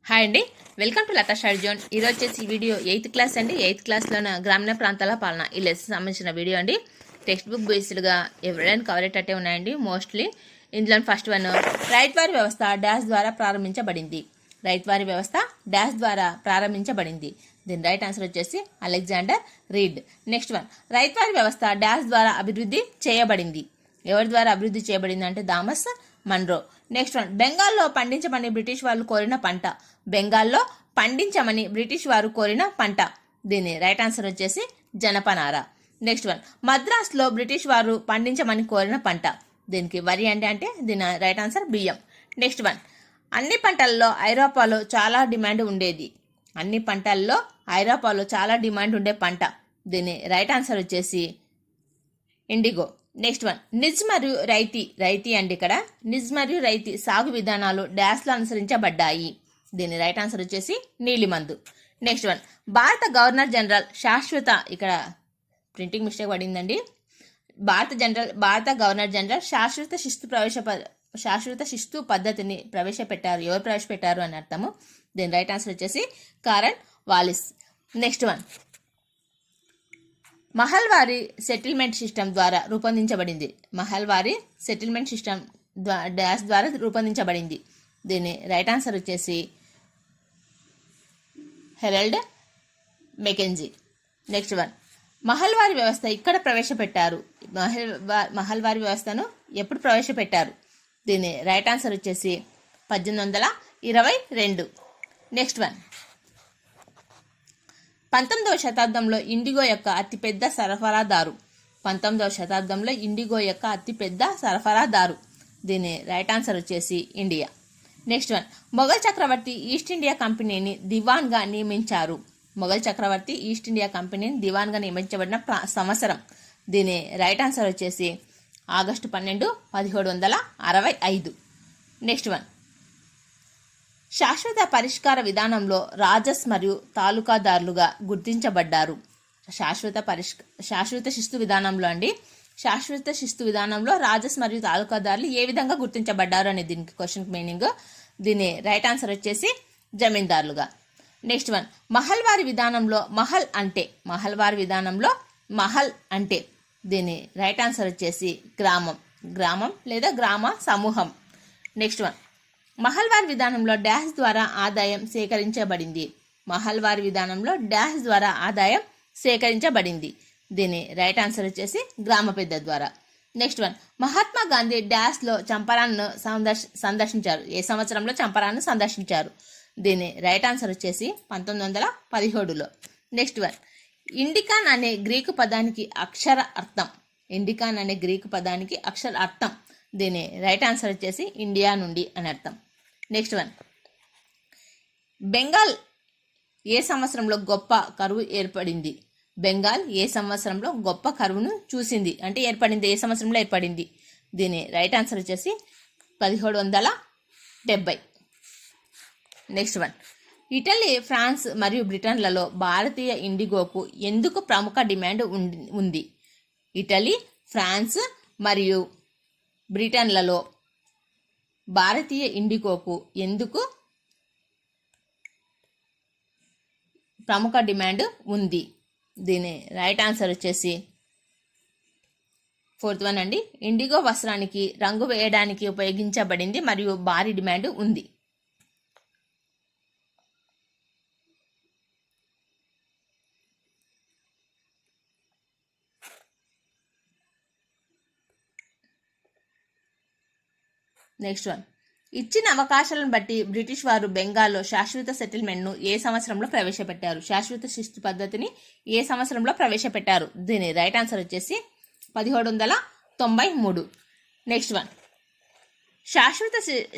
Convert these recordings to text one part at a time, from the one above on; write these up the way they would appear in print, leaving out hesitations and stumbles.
Hi అండి, welcome to Latha study zone. ఈరోజు వచ్చేసి వీడియో 8th క్లాస్ అండి. 8th క్లాస్లోన గ్రామీణ ప్రాంతాల పాలన ఈ లెసన్ సంబంధించిన వీడియో అండి. టెక్స్ట్ బుక్ బేస్డ్గా ఎవరైనా కవర్ అయ్యేటట్టే ఉన్నాయండి మోస్ట్లీ. ఇందులో ఫస్ట్ వన్, రైట్వారీ వ్యవస్థ డాష్ ద్వారా ప్రారంభించబడింది. రైట్వారీ వ్యవస్థ డాష్ ద్వారా ప్రారంభించబడింది. దీని రైట్ ఆన్సర్ వచ్చేసి అలెగ్జాండర్ రీడ్. నెక్స్ట్ వన్, రైట్వారీ వ్యవస్థ డాష్ ద్వారా అభివృద్ధి చేయబడింది. ఎవరి ద్వారా అభివృద్ధి చేయబడింది అంటే థామస్ మన్రో. నెక్స్ట్ వన్, బెంగాల్లో పండించమని బ్రిటిష్ వాళ్ళు కోరిన పంట. బెంగాల్లో పండించమని బ్రిటిష్ వారు కోరిన పంట. దీని రైట్ ఆన్సర్ వచ్చేసి జనపనార. నెక్స్ట్ వన్, మద్రాసులో బ్రిటిష్ వారు పండించమని కోరిన పంట. దీనికి వరి అంటే దీని రైట్ ఆన్సర్ బియ్యం. నెక్స్ట్ వన్, అన్ని పంటల్లో ఐరోపాలో చాలా డిమాండ్ ఉండేది. అన్ని పంటల్లో ఐరోపాలో చాలా డిమాండ్ ఉండే పంట. దీని రైట్ ఆన్సర్ వచ్చేసి ఇండిగో. నెక్స్ట్ వన్, నిజ్ మరియు రైతీ అండి. ఇక్కడ నిజ్ మరియు రైతీ సాగు విధానాలు డాష్లో అనుసరించబడ్డాయి. దీని రైట్ ఆన్సర్ వచ్చేసి నీలిమందు. నెక్స్ట్ వన్, భారత గవర్నర్ జనరల్ శాశ్వత, ఇక్కడ ప్రింటింగ్ మిస్టేక్ పడిందండి. భారత గవర్నర్ జనరల్ శాశ్వత శిస్తు పద్ధతిని ప్రవేశపెట్టారు. ఎవరు ప్రవేశపెట్టారు అని అర్థము. దీని రైట్ ఆన్సర్ వచ్చేసి Cornwallis. Next one, Mahalwari settlement system ద్వారా రూపొందించబడింది. మహల్వారీ సెటిల్మెంట్ సిస్టమ్ డాష్ ద్వారా రూపొందించబడింది. దీని రైట్ ఆన్సర్ వచ్చేసి Harold Mackenzie. Next one, Mahalwari వ్యవస్థ ఇక్కడ ప్రవేశపెట్టారు. మహల్వారీ వ్యవస్థను ఎప్పుడు ప్రవేశపెట్టారు? దీని రైట్ ఆన్సర్ వచ్చేసి 1822. నెక్స్ట్ వన్, 19వ శతాబ్దంలో ఇండిగో యొక్క అతిపెద్ద సరఫరాదారు. 19వ శతాబ్దంలో ఇండిగో యొక్క అతిపెద్ద సరఫరాదారు. దీని రైట్ ఆన్సర్ వచ్చేసి ఇండియా. నెక్స్ట్ వన్, మొఘల్ చక్రవర్తి ఈస్ట్ ఇండియా కంపెనీని దివాన్గా నియమించారు. మొఘల్ చక్రవర్తి ఈస్ట్ ఇండియా కంపెనీని దివాన్గా నియమించబడిన సంవత్సరం. దీని రైట్ ఆన్సర్ వచ్చేసి ఆగస్టు 12, 1765. నెక్స్ట్ వన్, శాశ్వత పరిష్కార విధానంలో రాజస్ మరియు తాలూకాదారులుగా గుర్తించబడ్డారు. శాశ్వత శిస్తు విధానంలో అండి. శాశ్వత శిస్తు విధానంలో రాజస్ మరియు తాలూకాదారులు ఏ విధంగా గుర్తించబడ్డారు అనేది దీనికి క్వశ్చన్ మీనింగ్. దీని రైట్ ఆన్సర్ వచ్చేసి జమీందారులుగా. నెక్స్ట్ వన్, మహల్వారీ విధానంలో మహల్వారీ విధానంలో మహల్ అంటే దీని రైట్ ఆన్సర్ వచ్చేసి గ్రామం లేదా గ్రామ సమూహం. నెక్స్ట్ వన్, మహల్వారీ విధానంలో డాష్ ద్వారా ఆదాయం సేకరించబడింది. మహల్వారీ విధానంలో డాష్ ద్వారా ఆదాయం సేకరించబడింది. దీని రైట్ ఆన్సర్ వచ్చేసి గ్రామ పెద్ద ద్వారా. నెక్స్ట్ వన్, మహాత్మా గాంధీ డాష్లో చంపారన్ను సందర్శించారు. ఏ సంవత్సరంలో చంపారన్ను సందర్శించారు? దీని రైట్ ఆన్సర్ వచ్చేసి 1917లో. నెక్స్ట్ వన్, ఇండికాన్ అనే గ్రీకు పదానికి అక్షర అర్థం. ఇండికాన్ అనే గ్రీకు పదానికి అక్షర అర్థం. దీని రైట్ ఆన్సర్ వచ్చేసి ఇండియా నుండి అని అర్థం. నెక్స్ట్ వన్, బెంగాల్ ఏ సంవత్సరంలో గొప్ప కరువు ఏర్పడింది? బెంగాల్ ఏ సంవత్సరంలో గొప్ప కరువును చూసింది అంటే ఏర్పడింది? ఏ సంవత్సరంలో ఏర్పడింది? దీని రైట్ ఆన్సర్ వచ్చేసి 1770. నెక్స్ట్ వన్, ఇటలీ, ఫ్రాన్స్ మరియు బ్రిటన్లలో భారతీయ ఇండిగోకు ఎందుకు ప్రముఖ డిమాండ్ ఉంది? ఇటలీ, ఫ్రాన్స్ మరియు బ్రిటన్లలో భారతీయ ఇండిగోకు ఎందుకు ప్రముఖ డిమాండ్ ఉంది? దీని రైట్ ఆన్సర్ వచ్చేసి 4th వన్ అండి. ఇండిగో వస్త్రానికి రంగు వేయడానికి ఉపయోగించబడింది మరియు భారీ డిమాండ్ ఉంది. నెక్స్ట్ వన్, ఇచ్చిన అవకాశాలను బట్టి బ్రిటిష్ వారు బెంగాల్లో శాశ్వత సెటిల్మెంట్ను ఏ సంవత్సరంలో ప్రవేశపెట్టారు? శాశ్వత శిస్తు పద్ధతిని ఏ సంవత్సరంలో ప్రవేశపెట్టారు? దీని రైట్ ఆన్సర్ వచ్చేసి 1793. నెక్స్ట్ వన్, శాశ్వత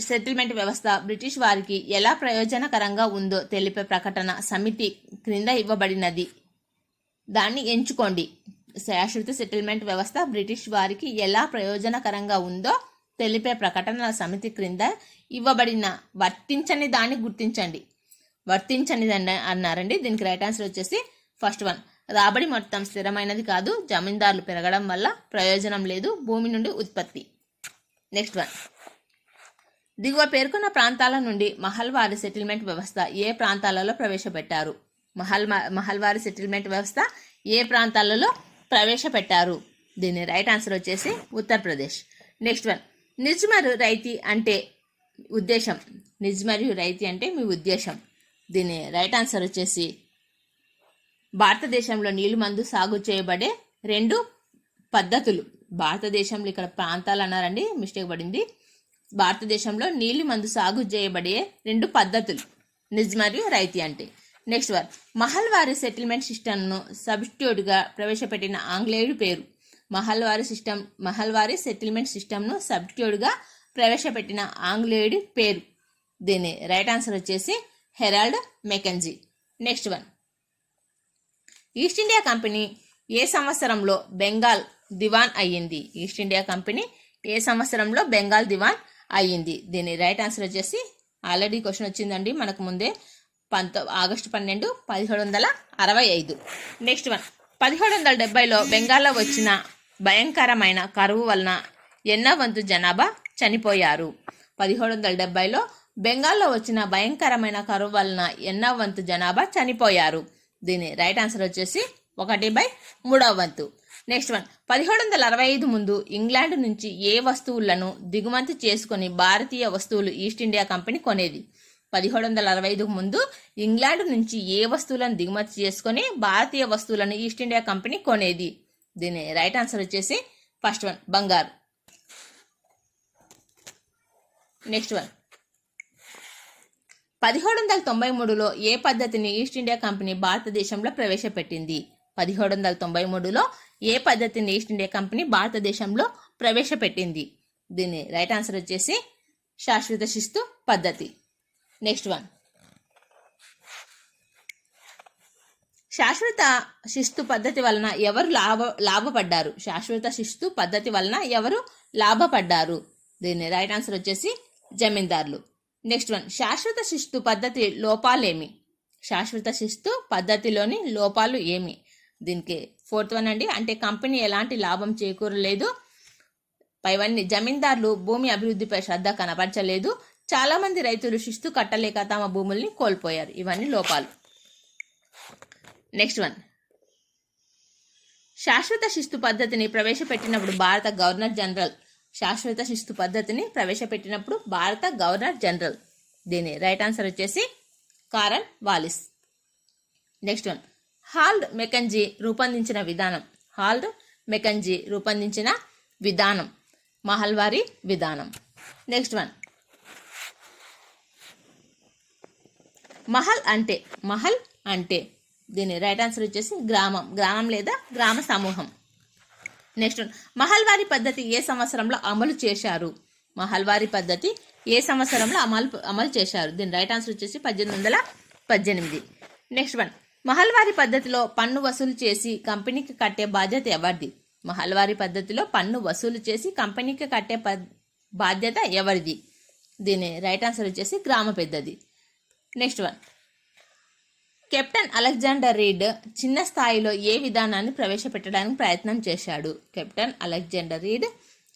సెటిల్మెంట్ వ్యవస్థ బ్రిటిష్ వారికి ఎలా ప్రయోజనకరంగా ఉందో తెలిపే ప్రకటన సమితి క్రింద ఇవ్వబడినది. దాన్ని ఎంచుకోండి. శాశ్వత సెటిల్మెంట్ వ్యవస్థ బ్రిటిష్ వారికి ఎలా ప్రయోజనకరంగా ఉందో తెలిపే ప్రకటనల సమితి క్రింద ఇవ్వబడిన వర్తించని దాన్ని గుర్తించండి. వర్తించనిది అన్నారండి. దీనికి రైట్ ఆన్సర్ వచ్చేసి ఫస్ట్ వన్, రాబడి మొత్తం స్థిరమైనది కాదు. జమీందారులు పెరగడం వల్ల ప్రయోజనం లేదు. భూమి నుండి ఉత్పత్తి. నెక్స్ట్ వన్, దిగువ పేర్కొన్న ప్రాంతాల నుండి మహల్వారీ సెటిల్మెంట్ వ్యవస్థ ఏ ప్రాంతాలలో ప్రవేశపెట్టారు? మహల్వారీ సెటిల్మెంట్ వ్యవస్థ ఏ ప్రాంతాలలో ప్రవేశపెట్టారు? దీని రైట్ ఆన్సర్ వచ్చేసి ఉత్తరప్రదేశ్. నెక్స్ట్ వన్, నిజ్ మరియు రైతీ అంటే ఉద్దేశం. నిజ్ మరియు రైతీ అంటే మీ ఉద్దేశం. దీని రైట్ ఆన్సర్ వచ్చేసి భారతదేశంలో నీళ్లు మందు సాగు చేయబడే 2 పద్ధతులు. భారతదేశంలో ఇక్కడ ప్రాంతాలు అన్నారండి, మిస్టేక్ పడింది. భారతదేశంలో నీళ్లు మందు సాగు చేయబడే 2 పద్ధతులు నిజ్ మరియు రైతీ అంటే. నెక్స్ట్ వన్, మహల్వారీ సెటిల్మెంట్ సిస్టమ్ను సబ్స్టిట్యూట్గా ప్రవేశపెట్టిన ఆంగ్లేయుడి పేరు. మహల్వారీ సెటిల్మెంట్ సిస్టమ్ను సబ్స్టిట్యూట్గా ప్రవేశపెట్టిన ఆంగ్లేయుడి పేరు. దీని రైట్ ఆన్సర్ వచ్చేసి Harold Mackenzie. Next one, East India Company ఏ సంవత్సరంలో బెంగాల్ దివాన్ అయ్యింది? ఈస్ట్ ఇండియా కంపెనీ ఏ సంవత్సరంలో బెంగాల్ దివాన్ అయ్యింది? దీని రైట్ ఆన్సర్ వచ్చేసి ఆల్రెడీ క్వశ్చన్ వచ్చిందండి మనకు ముందే, ఆగస్టు 12, 1765. నెక్స్ట్ వన్, 1770లో బెంగాల్లో వచ్చిన భయంకరమైన కరువు వలన ఎన్నో వంతు జనాభా చనిపోయారు? 1770లో బెంగాల్లో వచ్చిన భయంకరమైన కరువు వలన ఎన్నో వంతు జనాభా చనిపోయారు? దీని రైట్ ఆన్సర్ వచ్చేసి 1/3 వంతు. నెక్స్ట్ వన్, 1765 ముందు ఇంగ్లాండ్ నుంచి ఏ వస్తువులను దిగుమతి చేసుకుని భారతీయ వస్తువులు ఈస్ట్ ఇండియా కంపెనీ కొనేది? 1765 ముందు ఇంగ్లాండ్ నుంచి ఏ వస్తువులను దిగుమతి చేసుకుని భారతీయ వస్తువులను ఈస్ట్ ఇండియా కంపెనీ కొనేది? దీని రైట్ ఆన్సర్ వచ్చేసి ఫస్ట్ వన్, బంగారు. నెక్స్ట్ వన్, 1793లో ఏ పద్ధతిని ఈస్ట్ ఇండియా కంపెనీ భారతదేశంలో ప్రవేశపెట్టింది? 1793లో ఏ పద్ధతిని ఈస్ట్ ఇండియా కంపెనీ భారతదేశంలో ప్రవేశపెట్టింది? దీని రైట్ ఆన్సర్ వచ్చేసి శాశ్వత శిస్తు పద్ధతి. నెక్స్ట్ వన్, శాశ్వత శిస్తు పద్ధతి వలన ఎవరు లాభపడ్డారు? శాశ్వత శిస్తు పద్ధతి వలన ఎవరు లాభపడ్డారు? దీని రైట్ ఆన్సర్ వచ్చేసి జమీందారులు. నెక్స్ట్ వన్, శాశ్వత శిస్తు పద్ధతి లోపాలేమి? శాశ్వత శిస్తు పద్ధతిలోని లోపాలు ఏమి? దీనికి 4th వన్ అండి, అంటే కంపెనీ ఎలాంటి లాభం చేకూరలేదు, పైవన్నీ జమీందారులు భూమి అభివృద్ధిపై శ్రద్ధ కనపరచలేదు, చాలా మంది రైతులు శిస్తు కట్టలేక తమ భూముల్ని కోల్పోయారు. ఇవన్నీ లోపాలు. నెక్స్ట్ వన్, శాశ్వత శిస్తు పద్ధతిని ప్రవేశపెట్టినప్పుడు భారత గవర్నర్ జనరల్. శాశ్వత శిస్తు పద్ధతిని ప్రవేశపెట్టినప్పుడు భారత గవర్నర్ జనరల్. దీని రైట్ ఆన్సర్ వచ్చేసి Cornwallis. Next one, హాల్డ్ Mackenzie రూపొందించిన విధానం. హాల్డ్ మెకెంజీ రూపొందించిన విధానం మహల్వారీ విధానం. నెక్స్ట్ వన్, మహల్ అంటే దీని రైట్ ఆన్సర్ వచ్చేసి గ్రామం లేదా గ్రామ సమూహం. నెక్స్ట్ వన్, మహల్వారీ పద్ధతి ఏ సంవత్సరంలో అమలు చేశారు? మహల్వారీ పద్ధతి ఏ సంవత్సరంలో అమలు చేశారు? దీని రైట్ ఆన్సర్ వచ్చేసి 1818. నెక్స్ట్ వన్, మహల్వారీ పద్ధతిలో పన్ను వసూలు చేసి కంపెనీకి కట్టే బాధ్యత ఎవరిది? మహల్వారీ పద్ధతిలో పన్ను వసూలు చేసి కంపెనీకి కట్టే బాధ్యత ఎవరిది? దీని రైట్ ఆన్సర్ వచ్చేసి గ్రామ పెద్దది. Next one, captain Alexander read చిన్న స్థాయిలో ఏ విధానాన్ని ప్రవేశపెట్టడానికి ప్రయత్నం చేశాడు? కెప్టెన్ అలెగ్జాండర్ రీడ్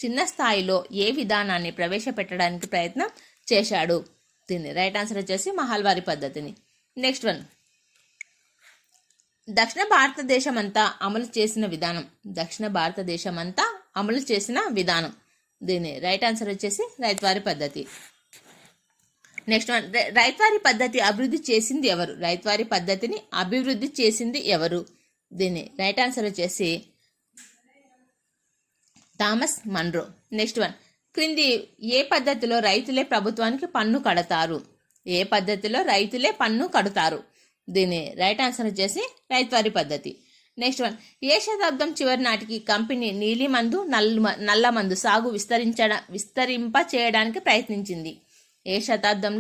చిన్న స్థాయిలో ఏ విధానాన్ని ప్రవేశపెట్టడానికి ప్రయత్నం చేశాడు? దీని రైట్ ఆన్సర్ వచ్చేసి మహల్వారీ పద్ధతిని. నెక్స్ట్ వన్, దక్షిణ భారతదేశమంతా అమలు చేసిన విధానం. దక్షిణ భారతదేశమంతా అమలు చేసిన విధానం. దీని రైట్ ఆన్సర్ వచ్చేసి రైత్వారీ పద్ధతి. నెక్స్ట్ వన్, రైత్వారీ పద్ధతి అభివృద్ధి చేసింది ఎవరు? రైత్వారీ పద్ధతిని అభివృద్ధి చేసింది ఎవరు? దీని రైట్ ఆన్సర్ వచ్చేసి థామస్ మన్రో. నెక్స్ట్ వన్, క్రింది ఏ పద్ధతిలో రైతులే ప్రభుత్వానికి పన్ను కడతారు? ఏ పద్ధతిలో రైతులే పన్ను కడతారు? దీని రైట్ ఆన్సర్ వచ్చేసి రైత్వారీ పద్ధతి. నెక్స్ట్ వన్, ఏ శతాబ్దం చివరి నాటికి కంపెనీ నీలిమందు నల్లమందు సాగు విస్తరింప చేయడానికి ప్రయత్నించింది? ఏ శతాబ్దం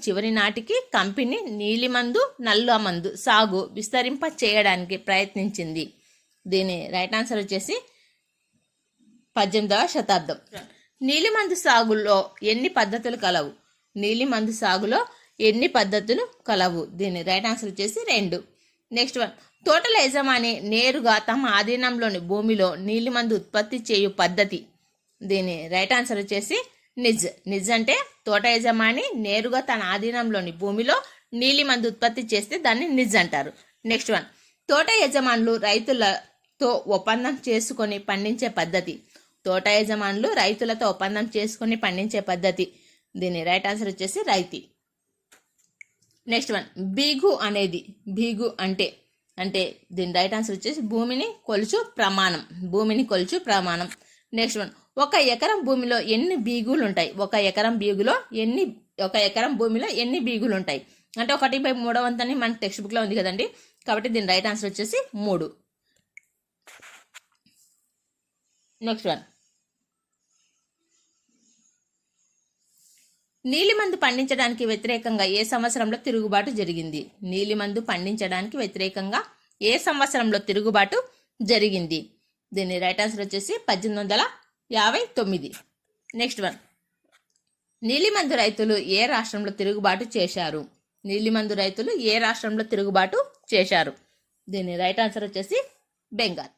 చివరి నాటికి కంపెనీ నీలిమందు నల్లమందు సాగు విస్తరింప చేయడానికి ప్రయత్నించింది? దీని రైట్ ఆన్సర్ వచ్చేసి 18వ శతాబ్దం. నీలిమందు సాగులో ఎన్ని పద్ధతులు కలవు? నీలిమందు సాగులో ఎన్ని పద్ధతులు కలవు? దీని రైట్ ఆన్సర్ వచ్చేసి 2. నెక్స్ట్ వన్, తోటల యజమాని నేరుగా తమ ఆధీనంలోని భూమిలో నీలిమందు ఉత్పత్తి చేయు పద్ధతి. దీని రైట్ ఆన్సర్ వచ్చేసి నిజ్ అంటే తోట యజమాని నేరుగా తన ఆధీనంలోని భూమిలో నీలిమందు ఉత్పత్తి చేస్తే దాన్ని నిజ్ అంటారు. నెక్స్ట్ వన్, తోట యజమానులు రైతులతో ఒప్పందం చేసుకొని పండించే పద్ధతి. తోట యజమానులు రైతులతో ఒప్పందం చేసుకొని పండించే పద్ధతి. దీని రైట్ ఆన్సర్ వచ్చేసి రైతీ. నెక్స్ట్ వన్, బీగు అనేది. బీగు అంటే దీని రైట్ ఆన్సర్ వచ్చేసి భూమిని కొలుచు ప్రమాణం. భూమిని కొలుచు ప్రమాణం. నెక్స్ట్ వన్, ఒక ఎకరం భూమిలో ఎన్ని బీగులు ఉంటాయి? ఒక ఎకరం భూమిలో ఎన్ని బీగులు ఉంటాయి అంటే 1/3 అని మన టెక్స్ట్ బుక్ లో ఉంది కదండి. కాబట్టి దీని రైట్ ఆన్సర్ వచ్చేసి 3. నెక్స్ట్ వన్, నీలిమందు పండించడానికి వ్యతిరేకంగా ఏ సంవత్సరంలో తిరుగుబాటు జరిగింది? నీలిమందు పండించడానికి వ్యతిరేకంగా ఏ సంవత్సరంలో తిరుగుబాటు జరిగింది? దీని రైట్ ఆన్సర్ వచ్చేసి 1859. నెక్స్ట్ వన్, నీలిమందు రైతులు ఏ రాష్ట్రంలో తిరుగుబాటు చేశారు? నీలిమందు రైతులు ఏ రాష్ట్రంలో తిరుగుబాటు చేశారు? దీని రైట్ ఆన్సర్ వచ్చేసి బెంగాల్.